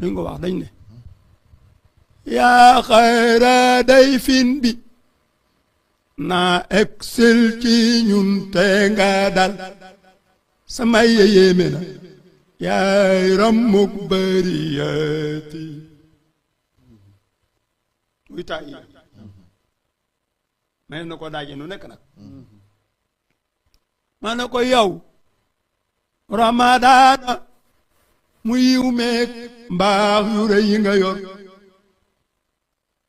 luñ ko wax dañ ne yaa xayra day fin bi naa excel ci ñun te nga dal sama yéeme na yaay rammuk bariyati muy taa yi may na ko daaje nu nekk nag ma ne ko yow ramadaana mu yiw meek mbaax yu rëy yi nga yor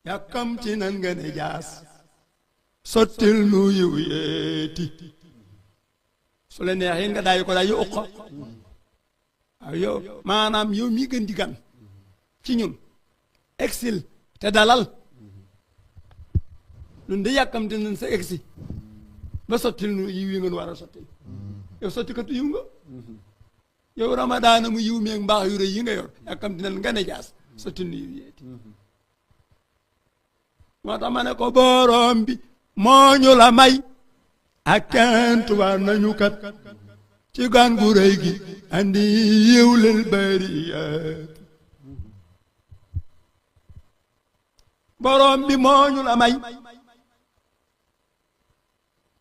yàkkamti nan nga ne jaas sottil nu yiw yeeti su la neexee nga daay ko daay yu uqa waaw yow maanaam yow mii gën di gan ci ñun exil te dalal ñun de yàkkamti nañ sa exil ba sottil nu yiw yi ngeen war a sottil yow sotti katu yiw nga yow ramadaana mu yiw meeg mbaax yu rëy yi nga yor yàkkamti nañ nga ne jaas sottil nu yiw yeeti moo tax ma ne ko borom bi moo ñu la may ak kent war nañu kat ci gan gu rëy gi andi yiw lil bariyat borom bi moo ñu la may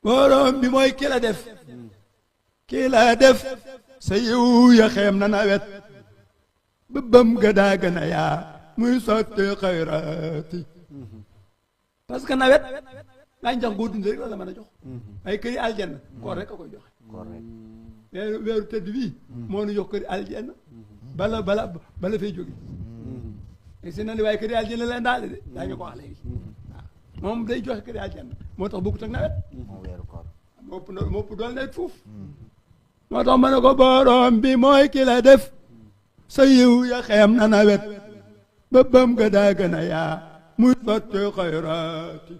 borom bi mooy ki la def ki la def sa yiw ya xeem na nawet bëbbam ga daa gën a yaa muy sotti xayraati parce que nawet gàncax goo dund rek la mën a jox ay këri aljanna koor rek a koy joxe weeru tëdd bii moo nu jox këri aljanna bala fay jóge et si na ni waaye këri aljanna leen daal de daañu ko wax léegi waaw moom day joxe këri aljanna moo tax bokkut ak nawet moo ëpp dool nawet fuuf moo tax ma ne ko borom bi mooy ki la def sa yiw ya xeem na nawet bëbbam ga daa gën a yaa muy sotti xayraati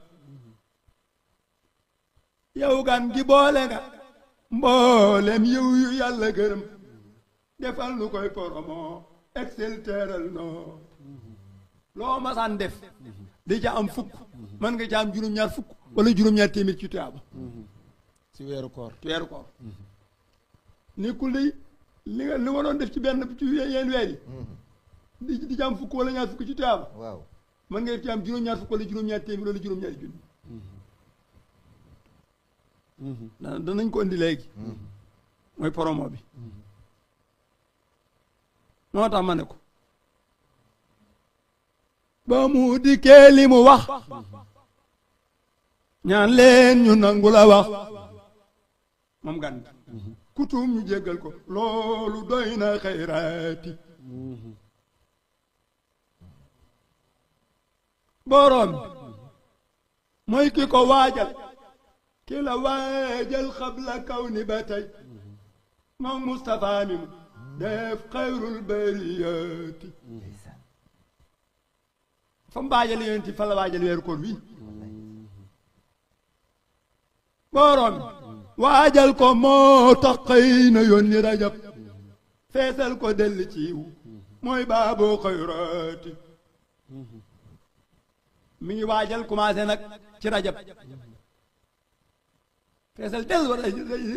yow gan gi boole nga mboolem yiw yu yàlla gërëm defal nu koy poromo excel teeral noo loo masaan def di ca am fukk mën nga ca am juróom-ñaar fukk wala juróom-ñaar téeméer ci tuyaaba ci weeru koor ni ku li nga doon def ci benn ci yenn weer yi di ca am fukk wala ñaar fukk ci tuyaaba waaw mën nga ci am juróom-ñaar fukk wala juróom-ñaar téeméer wala juróom-ñaari junni danañ ko indi léegi mooy promo bi moo tax ma ne ko ba mu dikkee li mu wax ñaan leen ñu nangu la wax moom gan kutum ñu jéggal ko loolu doy na xayraati borom mooy ki ko waajal ki la waajal xabla kaw ni ba tey moom Moustapha mi mu def xayrul bariyati fa mu waajal yonent fa la waajal weeru koor wi borom waajal ko moo tax xëy na yónni rajab feesal ko dell ci yiw mooy baaboo xayrati mi ngi waajal commencé nag ci rajab feesal del wala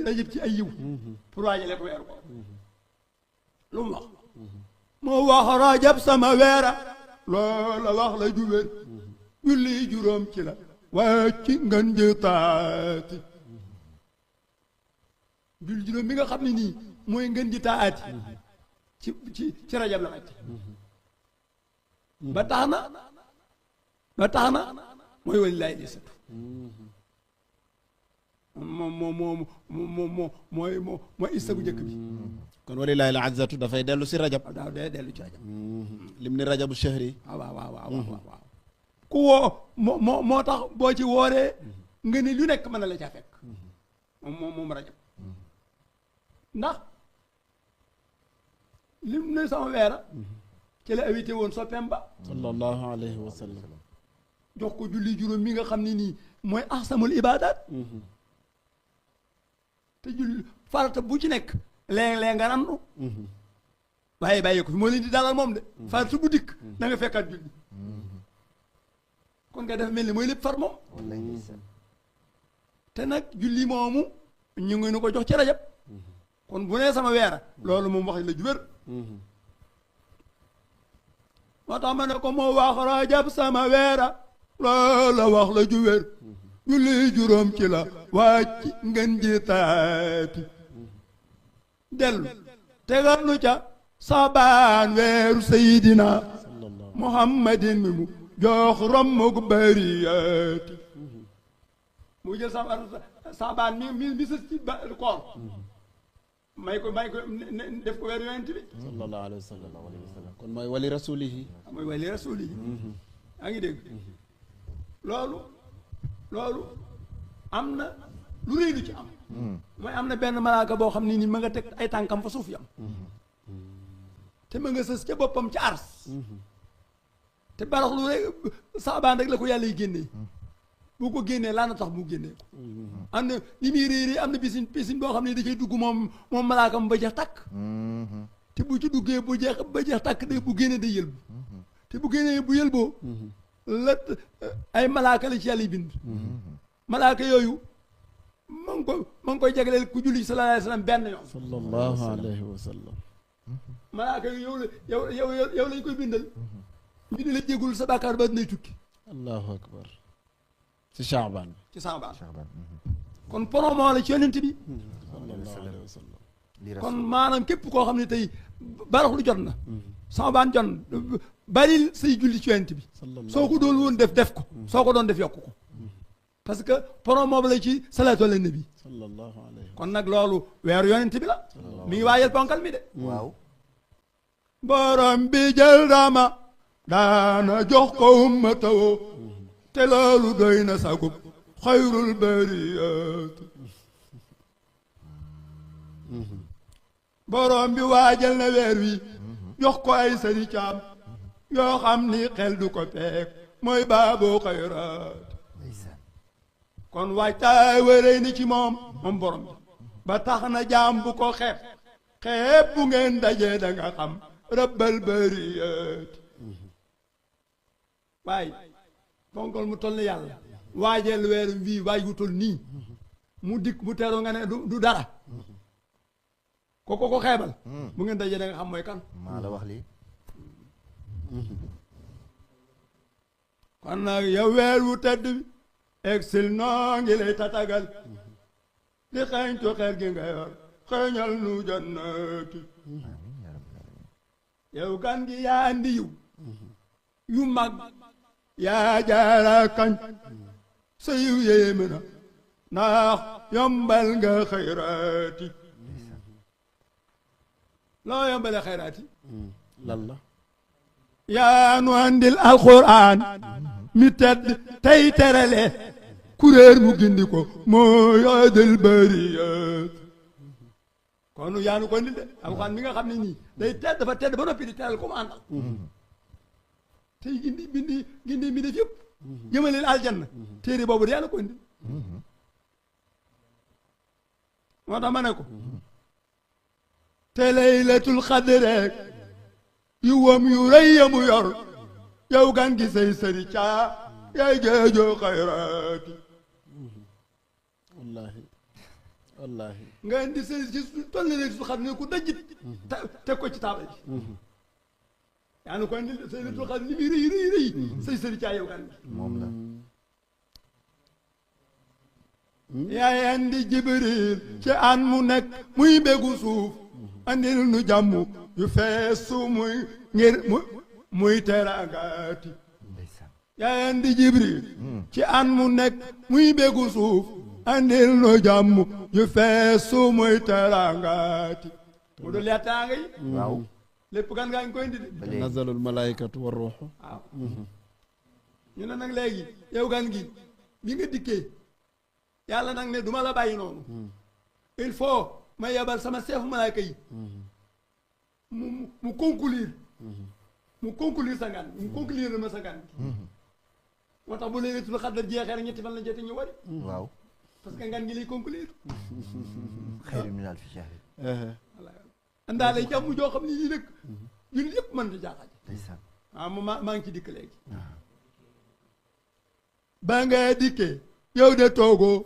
rajab ci ay yiw pour waajale ko weeru ko lu mu wax moo wax rajab sama weera loola wax la jubér julli juróom ci la waaye ci ngën ji taati julli juróom bi nga xam ne nii mooy ngën ji taati ci rajab la wàcc ba tax na mooy walilaahi di satu mooy issa bu njëkk bi kon walilaahi al azzatu dafay dellu si rajab daaw day dellu ci rajab lim ni rajabu shahri waaw ku woo moo tax boo ci wooree nga ni lu nekk mën na la caa fekk moom rajab ndax lim ne sama weera ci la awité woon soppeem ba sallallahu alayhi wa sallam jox ko julli juróom mi nga xam ne nii mooy ahsamul ibadat te julli farata bu ci nekk léeg-léeg nga randu waaye bàyyi ko fi moo leen di dalal moom de farata bu dikk da nga fekkaat julli kon nga def mel ni mooy lépp far moom te nag julli moomu ñu ngi nu ko jox ci rajab kon bu nee sama weera loolu moom wax la ju wér moo tax ma ne ko moo wax rajab sama weera loola wax la ju wér julli juróom ci la wàcc ngeen ji taati dellu tegal nu ca sabaan weeru sayidina muhammadin mi mu jox rommug bariyaati mu jël sabaan mi sës ci koor may ko def ko weeru yonent bi sallallahu alayhi wa sallam kon mooy wali rasulihi mooy wali rasulihi yaa ngi dégg loolu am na lu réy lu ci am mooy am na benn malaaka boo xam ne ni ma nga teg ay tànkam fa suuf yam te ma nga sës ca boppam ca ars te barax lu rek saabaan rek la ko yàlla yi génnee bu ko génnee laa na tax mu génnee ko am na li muy réy am na pisin boo xam ne da cay dugg moom malaakam ba jeex tàkk te bu ci duggee ba jeex tàkk de bu génnee day yëlbu te bu génnee bu yëlboo la ay malaaka la ci yàlla yi bind malaaka yooyu ma ngi koy jagleel ku julli sallallahu alayhi wa sallam benn yoon sallallahu alayhi wa sallam malaaka yooyu yow lañ koy bindal ñu di la jégul sa bàkkaar ba dinay tukki allahu akbar ci Chaabaan ci Chaabaan kon promo la ci yonent bi sallallahu alayhi wa sallam kon maanaam képp koo xam ne tey barax lu jot na Chaabaan jot na baril say julli ci yonent bi soo ko doon woon def ko soo ko doon def yokk ko parce que promo ba la ci salaatu ala nabi sallallahu alayhi kon nag loolu weeru yonent bi la mi ngi waajal ponkal mi de waaw borom bi jël dama daana jox ko ummatawoo te loolu doy na sagub xayrul bariyat borom bi waajal na weer wi jox ko ay sëri caam yoo xam ni xel du ko peeg mooy baaboo xayraat kon waajtaay wërëy ni ci moom borom bi ba tax na jaam bu ko xeeb bu ngeen dajee da nga xam rabbal bariyat waaye fonkol mu toll ni yàlla waajeel weer wii waaj gu toll nii mu dikk mu teru nga ne du dara ko xeebal bu ngeen dajee da nga xam mooy kan maa la wax lii kon nag yow weer wu tedd bi exil noo ngi lay tatagal di xeeñtu xeer gi nga yor xeeñal nu jannati yow gan gi yaa andi yu mag yaa jaara kañ sa yiw yéeme na ndax yombal nga xayraati loo yombale xayraati lan la yaa nu andil alquran mi tedd tey terale kuréer mu gindi ko moo yoodal bariyat kon yaa nu ko andil de alquran mi nga xam ne nii day tedd dafa tedd ba noppi di teral ko mu àndal tey gindi mi def yëpp jëmaleel aljanna téere boobu de yàlla ko indi moo tax ma ne ko te laylatul xadre yu wam yu rëy ya mu yor yow gan gi say sëri caa yaay géejoo xayraati wallahi nga indi say ci toll na laylatul xadre ku dajit teg ko ci taabal ji yaa nu ko indi say laylatul xadre li muy rëy say sëri caa yow gan gi moom la yaay andi jibril ci an mu nekk muy bégu suuf andil nu jàmm yu feesu muy teraangaati yaay andi jibril ci an mu nekk muy bégu suuf andil nu jàmm yu feesu muy teraangaati mu dul yattaanga yi waaw lépp gan ngaa ngi koy indi de nazalul malaikatu war ruuxu waaw ñu ne nag léegi yow gan gi bi nga dikkee yàlla nag ne duma la bàyyi noonu il faut ma yebal sama chef malaaka yi mu conclure sa ngan mu conclure ma sa ngan moo tax bu laylatul xadr jeexee rek ñetti fan la jotee ñu wari waaw parce que ngan gi lay conclure xayru min alfi shahri andaale jàmm joo xam ne lii nag ñun yëpp mën di jaaxaaj ndeysaan maa ngi ci dikk léegi ba nga dikkee yow de toogoo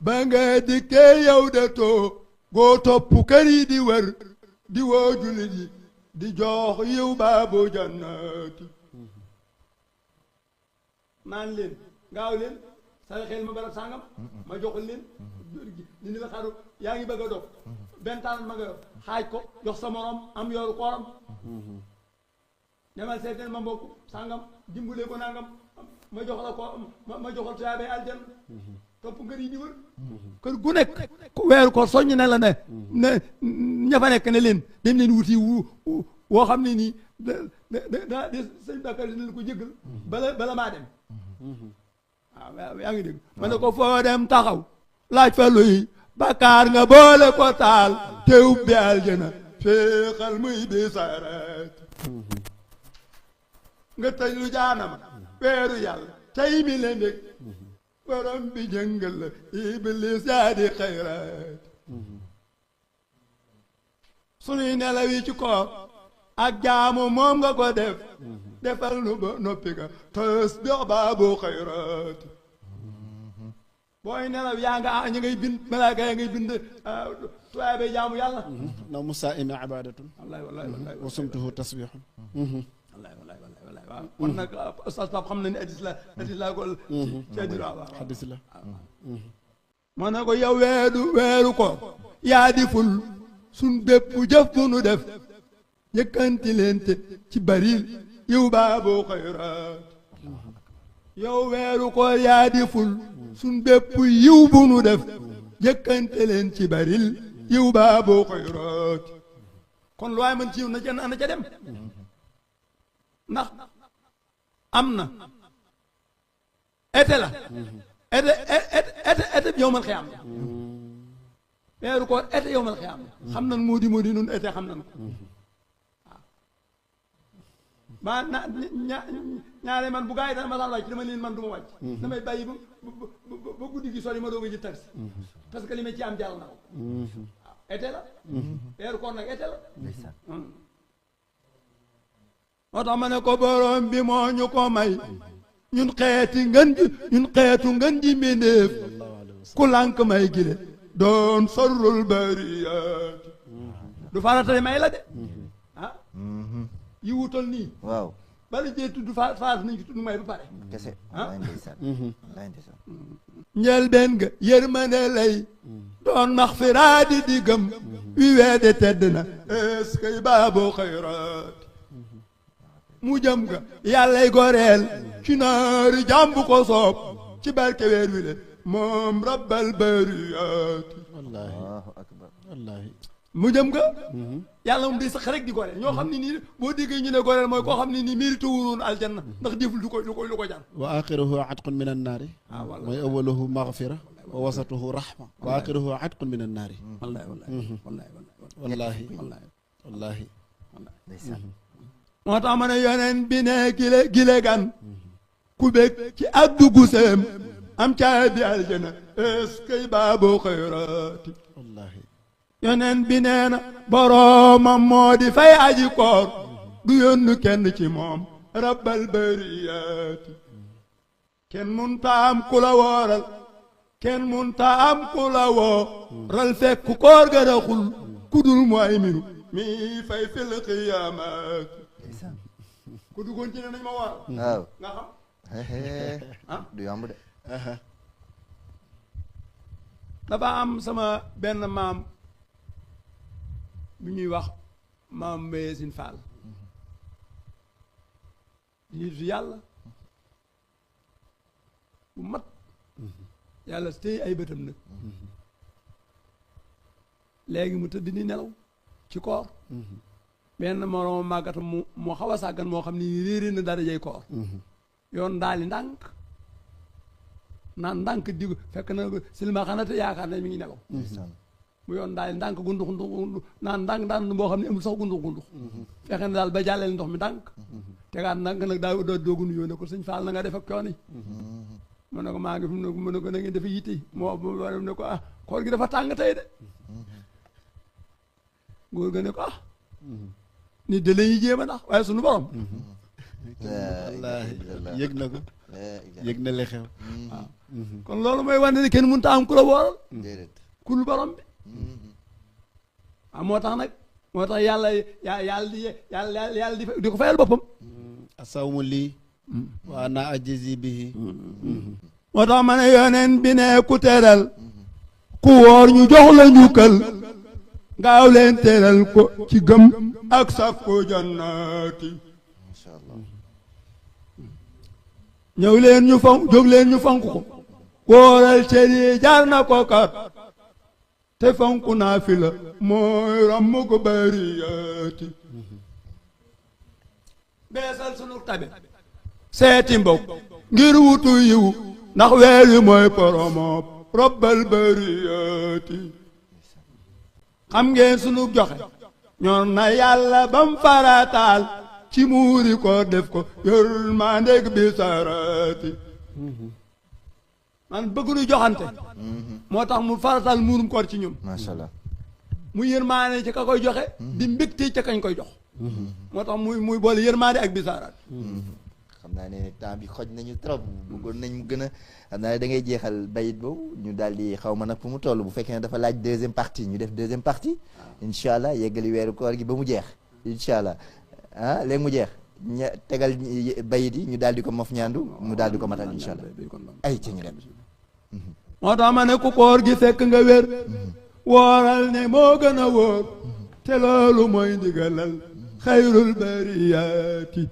ba nga dikkee yow de toogoo topp kër yi di wër di woo jullit yi di jox yiw baabu jannati naan leen gaaw leen sara xel ma barab sàngam ma joxul leen ni ni la xaru yaa ngi bëgg a dog benn taan ma nga xaaj ko jox sa morom am yooru kooram demal seeteen ma mbokk sàngam dimbulee ko nangam ma jox la ko ma joxal tuyaabee aljanna topp ngër yi di wër kër gu nekk weeru ko soññ ne la ne ña fa nekk ne leen dem leen wuti woo xam ne nii da sëñ Bakar dina la ko jéggal bala maa dem waaw yaa ngi dégg ma ne ko foo dem taxaw laaj fa luy bakkaar nga boole ko taal te ubbi aljana féexal muy bi saret nga tëj lu jaanama weeru yàlla tey mi leen dég borom bi jëngal la iblis yaa di xayraat sunuy nelaw yi ci koor ak jaamu moom nga ko def defal nu ba noppi ka tës biox baabu xayraat booy nelaw yaa nga ñu ngay bind malaaka yaa ngay bind tuyaabee jaamu yàlla naw musaa'imi ibadatun wallahi wallahi wallahi wa sumtuhu tasbihun wallahi wallahi wallahi waaw kon nag Oustaz Pape xam na ne addis la ko ci addis la waaw xaddis la moo ne ko yow weeru ko yaa di ful suñ bépp jëf bu nu def yëkkanti leen te ci baril yiw baabu xayraat yow weeru ko yaa di ful suñ bépp yiw bu nu def yëkkante leen ci baril yiw baabu xayraat kon lu waay mën ci yiw na ca dem ndax am na été la été yowmal xiyaam la weeru koor été yowmal xiyaam la xam nan moo di nun été xam nan ko waaw ñaare man bu gaa yi dana ma saan wàcc dama leen man du ma wàcc damay bàyyi ba guddi gi sori ma doog a ji taxi parce que li ma ci am jàll na ko waaw été la weeru koor nag été la moo tax ma ne ko borom bi moo ñu ko may ñun xeetu ngën ji mbindéef ku lànk may gile doon sorrul bariyaat du faratale may la de ah yi wutal nii waaw bala jee tudd faas nañ ci tudd may ba pare kese ah njëlbeen nga yërmande lay doon maxfiraadi di gëm wi weede tedd na est-ce que baaboo xayraat mu jëm nga yàllay goreel ci naari jàmbu ko soob ci barke weer wi le moom rabbal bariyaat wallaahi Allahu akbar wallaahi mu jëm nga yàlla moom day sax rek di goreel ñoo xam ne nii boo déggee ñu ne goreel mooy koo xam ne nii mérite wuroon aljanna ndax deful lu ko jar wa axiruhu atqun min annaari mooy awaluhu maghfira wa wasatuhu rahma wa axiruhu atqun min annaari wallaahi wallaahi wallaahi moo tax ma ne yoneen bi ne gile gan ku bég ci ak duggu seem am caabi aljana est-ce que baaboo xayraati wallaahi yoneen bi nee na boroomam moo di fay aji koor du yónnu kenn ci moom rabbal bariyaati kenn munta am ku la wooral kenn munta am ku la wooral fekk koor ga raxul ku dul mu ay minu mi fay fil qiyaamaati ku duggoon ci ne nañ ma wooral waaw nga xam du yomb de dafa am sama benn maam bu ñuy wax maam Mbaye Sin Fall nit yàlla bu mat yàlla tey ay bëtam nag léegi mu tëdd ni nelaw ci koor benn moroom màggatam moo xaw a sàggan moo xam ni réeré na darajay koor yoon daali ndànk naan ndànk di fekk na silma xanaa te yaakaar ne mi ngi nelaw mu yoon daali ndànk gundux naan ndànk daan boo xam ne amul sax gundux fexe na daal ba jàlleel ndox mi ndànk tegaat ndànk nag daa doogu nuyoo ne ko sëñ Fall na nga def ak coono yi mu ne ko maa ngi fi mu ne ko na ngeen dafa yitte moo ne ko ah koor gi dafa tàng tey de góor ga ne ko ah nit de lañuy jéem a ndax waaye sunu borom wallaahi yëg na ko yëg na li xew waaw kon loolu mooy wane ne kenn mënut a am ku la wooral déedéet kul borom bi waaw moo tax nag moo tax yàlla yàlla di ko fayal boppam. asawmu lii wa ana ajizi bihi. moo tax ma ne yoneen bi ne ku teral ku woor ñu jox la njukkal gaaw leen teral ko ci gëm ak saf ko jannaati. Masha Allah. ñëw leen ñu fonk jóg leen ñu fonk ko wóoral cër yi jaar na ko kat te fonk naa fi la mooy ramm ko bariyaati. beesal sunu tabe seeti mbokk ngir wutu yiw ndax weer wi mooy poromoob robbal bariyaati. xam ngeen sunu joxe ñor na yàlla bam farataal ci muuri ko def ko yorul maa ndég bi saraati. man bëgg nu joxante moo tax mu faratal muurum koor ci ñun. Masha Allah. mu yërmaane ci ka koy joxe di mbégte ca kañ koy jox. moo tax muy boole yërmaane ak bisaaraat. xam naa ne temps bi xoj nañu trop bëggoon nañ mu gën a xam naa ne da ngay jeexal bayit boobu ñu daal di xaw ma nag fu mu toll bu fekkee ne dafa laaj deuxième partie ñu def deuxième partie incha allah yeggali weeru koor gi ba mu jeex incha allah ah léegi mu jeex ña tegal bayit yi ñu daal di ko mof ñaandu mu daal di ko matal incha allah ay ci ñu dem. moo tax ma ne ku koor gi fekk nga wér wooral ne moo gën a wóor te loolu mooy ndigalal xayrul bariyaati.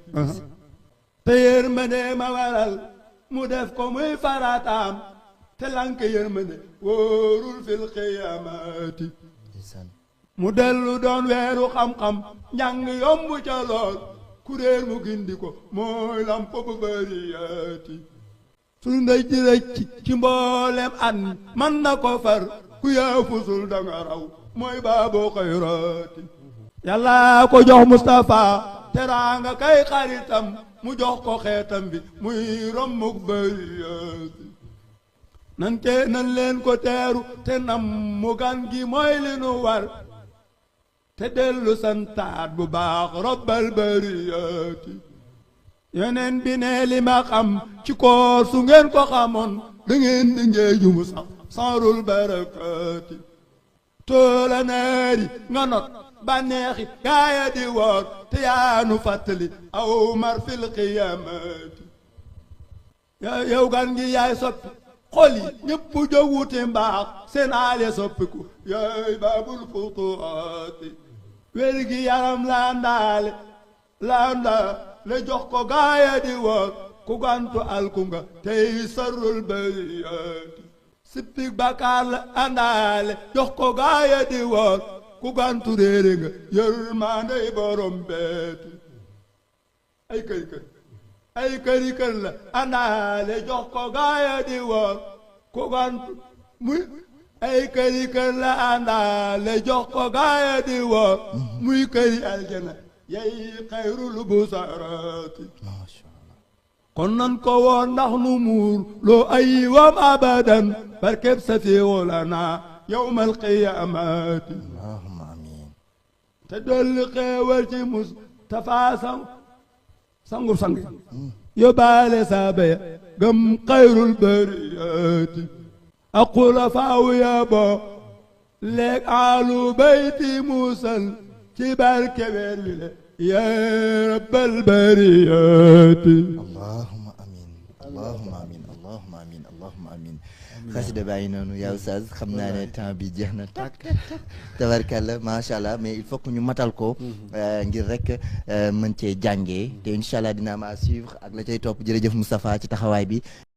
te yërmande ma waral mu def ko muy farataam te lank yërmande wóorul fil qiyaamaati. mu dellu doon weeru xam-xam njàng yomb ca lool kuréel mu gindi ko mooy lamp bu bariyaati. su ndey ji rëcc ci mboolem an man na ko far ku yaafusul danga raw mooy baaboo xayraati. yàlla ko jox Mustapha teraanga kay xaritam mu jox ko xeetam bi muy rommuk bariyaati. nan leen ko teeru te nam mu gan gi mooy li nu war te dellu santaat bu baax robbal bariyaati. yeneen bi ne li ma xam ci koor su ngeen ko xamoon da ngeen di ngeeju mu sax sanrul barakaati. toola naari nga not bànneexi gaaya di woor te yaanu fàttali aw mar fil qiyaamaati. yow gan gi yaay soppi xol yi ñëpp jóg wuti mbaax seen aale soppiku yaay baabul futuhaati. wér gi yaram la jox ko gaaya di woor ku gantu alku nga tey sarrul bariyaati. sippik bakaar la àndaale jox ko gaaya di woor ku gantu réere nga yërmandey borom beeti. ay kër la àndaale jox ko gaaya di woor ku gantu ay kër la àndaale jox ko gaaya di woor muy këri aljana yay xayrul busaraati. kon nan ko woon ndax nu muur loo ay wam abadan barkeb safiihu lana yawmal qiyaamaati. Allahumma amiin. te dolli xeewal ci Mustafa sangu sang yóbbaale saaba ya gëm xayrul bariyaati. ak xulafaaw ya boo leeg aalu bayti musal ci barke weer wi le yaa rabbal bariyaati. Allahumma amiin allahumma amiin allahumma amiin allahumma amiin. xasida bàyyi noonu yaa Oustaz xam naa ne temps bi jeex na tàkk tabarkalla macha allah mais il faut que ñu matal ko ngir rek mën cee jàngee te incha allah dinaa ma suivre ak la cay topp jërëjëf Moustapha ci taxawaay bi.